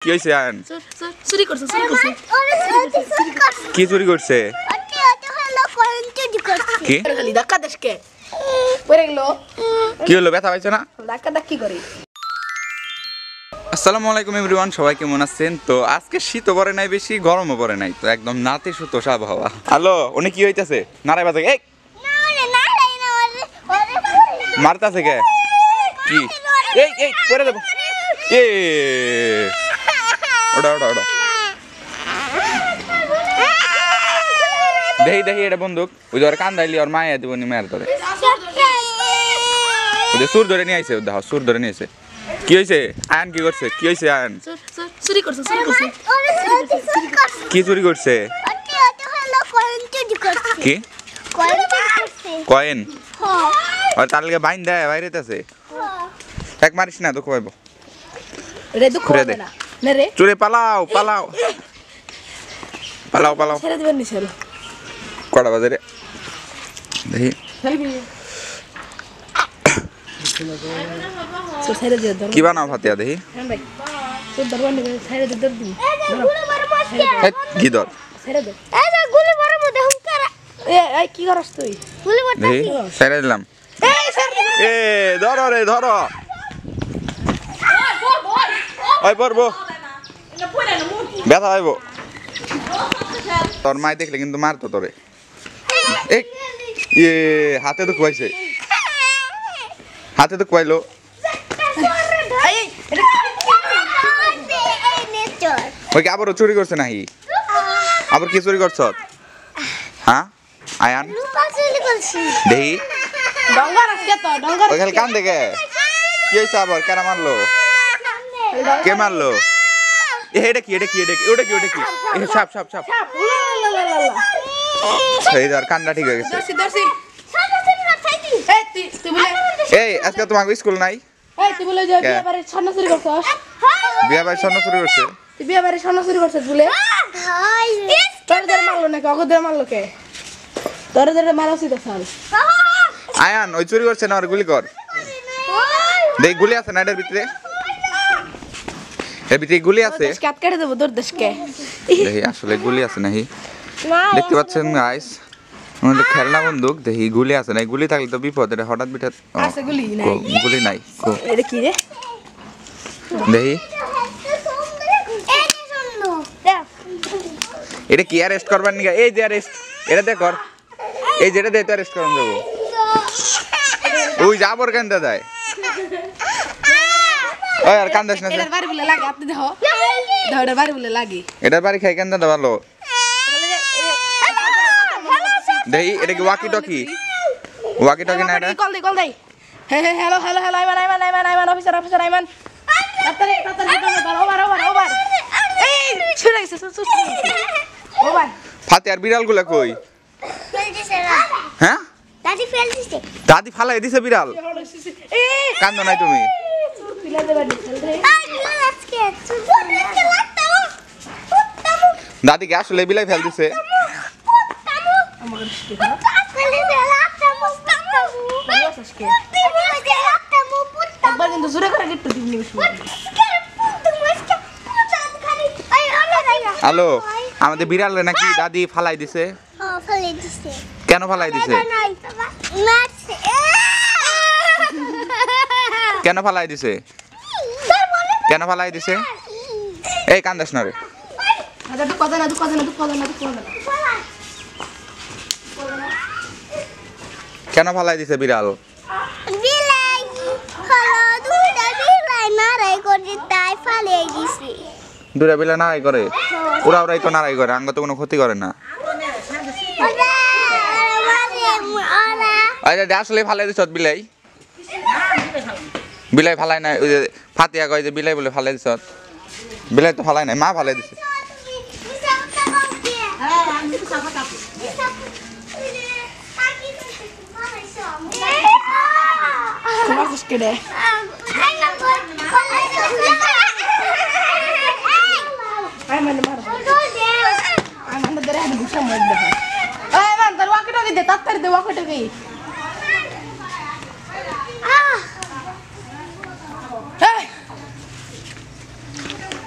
কি হইছে আন চুরি করছে কি চুরি করছে কি খালি ধাক্কা দেশকে পড়ে গেল কি হলো ব্যথা পাইছো না ধাক্কা ধাক্কি করে আসসালামু আলাইকুম এভরিওয়ান সবাই কেমন আছেন তো আজকে শীতও পড়ে নাই বেশি গরমও পড়ে নাই তো একদম নাতিশীতোষ আবহাওয়া হ্যালো উনি কি হইতাছে নারাই বাজে এই মারতাছে কে কি এই এই পড়ে দেব এ ওড়া ওড়া ওড়া দেহি দেহি এটা বন্দুক ওই ধরে কান্দাইলি আর মায়া দিব নি মার ধরে ওই সুর ধরে নিয়ে আইছে দেখো সুর ধরে নিয়ে আইছে কি হইছে আয়ন কি করছে কি হইছে আয়ন চুরি করছে কি চুরি করছে কি কয়েন আর তার লাগে বাইন দেয় বাইরেতেছে এক মারিস না দুঃখ পাইব রে দুঃখ হবে না না রে চুরে পালাও পালাও পালাও পালাও ছেড়ে দিবেন নি ছেড়ে কড়া বাজারে দেখি ছেড়ে দিও ধর কি বানাও ফাতিয়া দেখি হ্যাঁ ভাই তো ধরবান নি ছেড়ে দে ধর দিন কি দর ছেড়ে দে এই গুলি মারবো দেখুন কারা এই কি করছ তুই গুলি মারতে দেখি ছেড়ে দিলাম এ ধরো রে ধরো ওই পড়বো ব্যথা পাইব তোর মাই দেখলে কিন্তু মারতো তোরে এই ইয়ে হাতে তো কুয়াইছে হাতে তো কুয়াইলো ওই কি আবারও চুরি করছে নাকি আবার কি চুরি করছ হ্যাঁ আয়ান দেখি ওই খালি কান দেখে কি হয়েছে আবার কেন মারলো কে মারলো এটা কি এটা কি এটা কি ওটা কি ওটা কি সাপ সাপ সাপ এই ধর কান্না ঠিক হয়ে গেছে এই আজকে তোমার স্কুল নাই বিয়া বাড়ির স্বর্ণ চুরি করছস বিয়া ভাই স্বর্ণ চুরি করছে তুই বিয়া বাড়ির স্বর্ণ চুরি করছস বলে তোর ধরে মারলো নাকি অগদের মারলো কে তোর ধরে মারা উচিত সাল আয়ান ওই চুরি করছে না আর গুলি কর দেখ গুলি আছে না এটার ভিতরে এর ভিতরে গুলি আছে কাট কেটে দেবো তোর দেশকে দেখি আসলে গুলি আছে নাকি দেখতে পাচ্ছেন গাইস আমাদের খেলনা বন্দুক দেখি গুলি আছে না গুলি থাকলে তো বিপদ এটা হঠাৎ বিঠাৎ আছে গুলি নাই গুলি নাই এটা কি রে দেখি এটা কি অ্যারেস্ট করবার নিগা এই যে অ্যারেস্ট এটা দে কর এই যেটা দে তো অ্যারেস্ট করন যাবো ওই যাবর কেন দেয় ওই আর কান্দাস না এটার বাড়ি বলে লাগে আপনি দেখো দেখো এটার বাড়ি বলে লাগে এটার বাড়ি খাই কেন দাদা ভালো দেখি এটা কি ওয়াকি টকি ওয়াকি টকি না এটা কল দে hello hello hello Aiman officer Aiman তাড়াতাড়ি ওভার এই ছুড়ে গেছে ওভার ফাতে আর বিড়ালগুলা কই হ্যাঁ দাদি ফালাই দিছে বিড়াল কান্দো নাই তুমি দাদিকে আসলে বিলাই ফেল দিছে হ্যালো আমাদের বিড়াল নাকি দাদি ফালাই দিছে কেন ফালাই দিছে কেন ফালাই দিছে কেন ফালাই দিছে এই কান্দাস না রে কেন ফালাই দিছে বিড়াল দুটা বিলা নাড়াই করে ওরা ওরাই তো নাড়াই করে আঙ্গ তো কোনো ক্ষতি করে না আসলে ফালাই দিছ বিলাই বিলাই ফালাই নাই ওই যে ফাতিয়া কয় যে বিলাই বলে ফালাই দিছ বিলাই তো ফালাই নাই মা ফালাই দিছে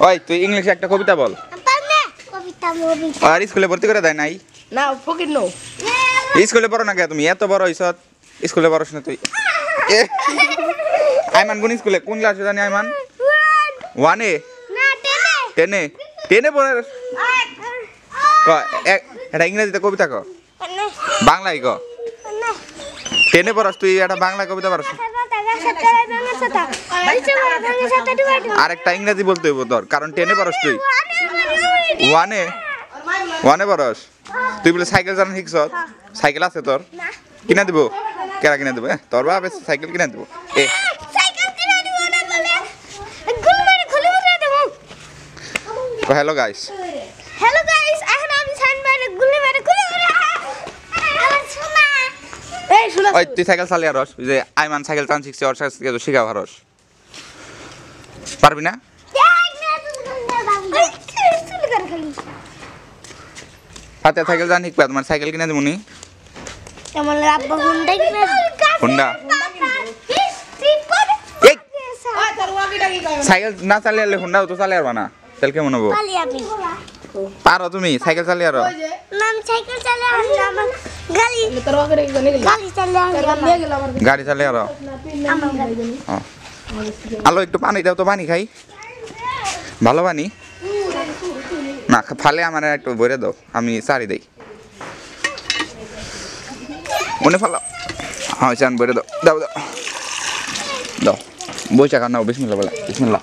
ওই তুই ইংলিশে একটা কবিতা বল। আর স্কুলে ভর্তি করে দেয় নাই? না ফকির নো। স্কুলে পড়ো না কে তুমি? এত বড় হইছ স্কুলে পড়ছ না তুই? আইমান কোন স্কুলে, কোন ক্লাসে জানি আইমান? 1 এ? না 10 এ। 10 এ পড়ে এটা ইংরেজিতে কবিতা ক, বাংলায় ক। 10 এ পড়স তুই, এটা বাংলা কবিতা পারস? আরেকটা ইংরেজি বলতে হইব তোর, কারণ 10 এ পড়স তুই। 1 এ পড়স তুই? বলে সাইকেল চালানো শিখছ? সাইকেল আছে তোর? কিনা দিব? কেরা কিনা দিব? তোর বাবা সাইকেল কিনা দিব? হ্যালো গাইস, এখন আমি সাইনবারে গুলি মেরে আমার সোনা। এই শুনা ওই তুই সাইকেল চালিয়ে আরস, যে আইমান সাইকেল চালানো শিখছে, ওর সাথে শিখা ভারস পারবি না? হাতে সাইকেল জানি শিখবা, তোমার সাইকেল কিনে দিব নি? আমার আব্বা হুন্ডা কিনে হুন্ডা? এই সাইকেল না চালিয়ে হুন্ডা তো চালিয়ে আরবা না, তাহলে কেমন হবো? পালি আমি পারো তুমি সাইকেল চালিয়ে আরো? নাম সাইকেল চালা আমার গাড়ি তোর বাবা রে গনে গেল। গাড়ি চালা নিয়ে গেল আমার গাড়ি চালিয়ে আরো? আমার গাড়ি আলো একটু পানি দাও তো, পানি খাই, ভালো পানি না ফালে আমার একটু ভরে দাও, আমি সারি দেই। মনে ফালো, হ্যাঁ চান ভরে দাও, দাও দাও দাও, বইটা খাও নাও, বিসমিল্লাহ বলা, বিসমিল্লাহ।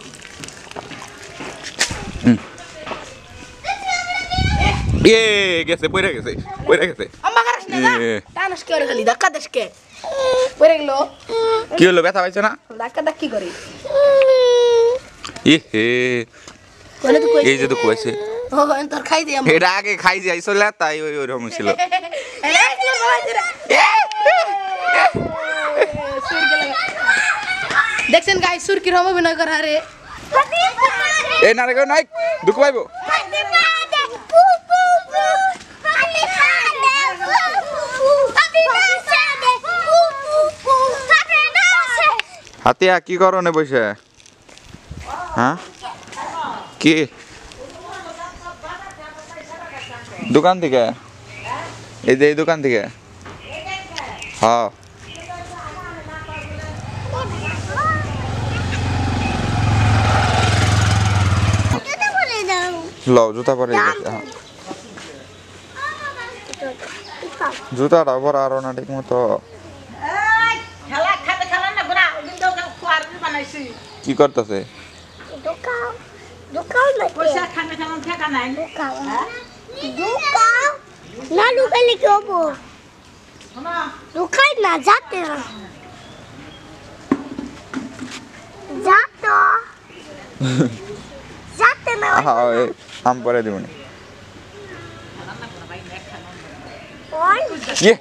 গেছে পড়ে গেছে, পড়ে গেছে। আম্মা কারস না না টানস করে খালি ধাক্কা দেশকে পড়ে গেল। কি হলো, ব্যথা পাইছো না? ধাক্কা ধাক্কি করি হে কোনে তো কই এই যে তো কইছে ও তোর খাই দি আম্মা। এটা আগে খাই যাই চলে, তাই ওই ওরকম ছিল। দেখছেন গাইস সুরকির হবে অভিনয় করা রে। এই না রে নাই দুঃখ পাইবো। হাতিয়া কি করো নে বসে? হ্যাঁ কি দোকান থেকে? এই যে এই দোকান থেকে? হ্যাঁ লও জুতা পরে গেছে। হ্যাঁ জুতাটা পরা আরো না ঠিক মতো। কি করতেছে? না লুকাইলে কি হবো? লুকাই না, যাতে না যাতে না আম পরে দিবনি। ওই ইয়ে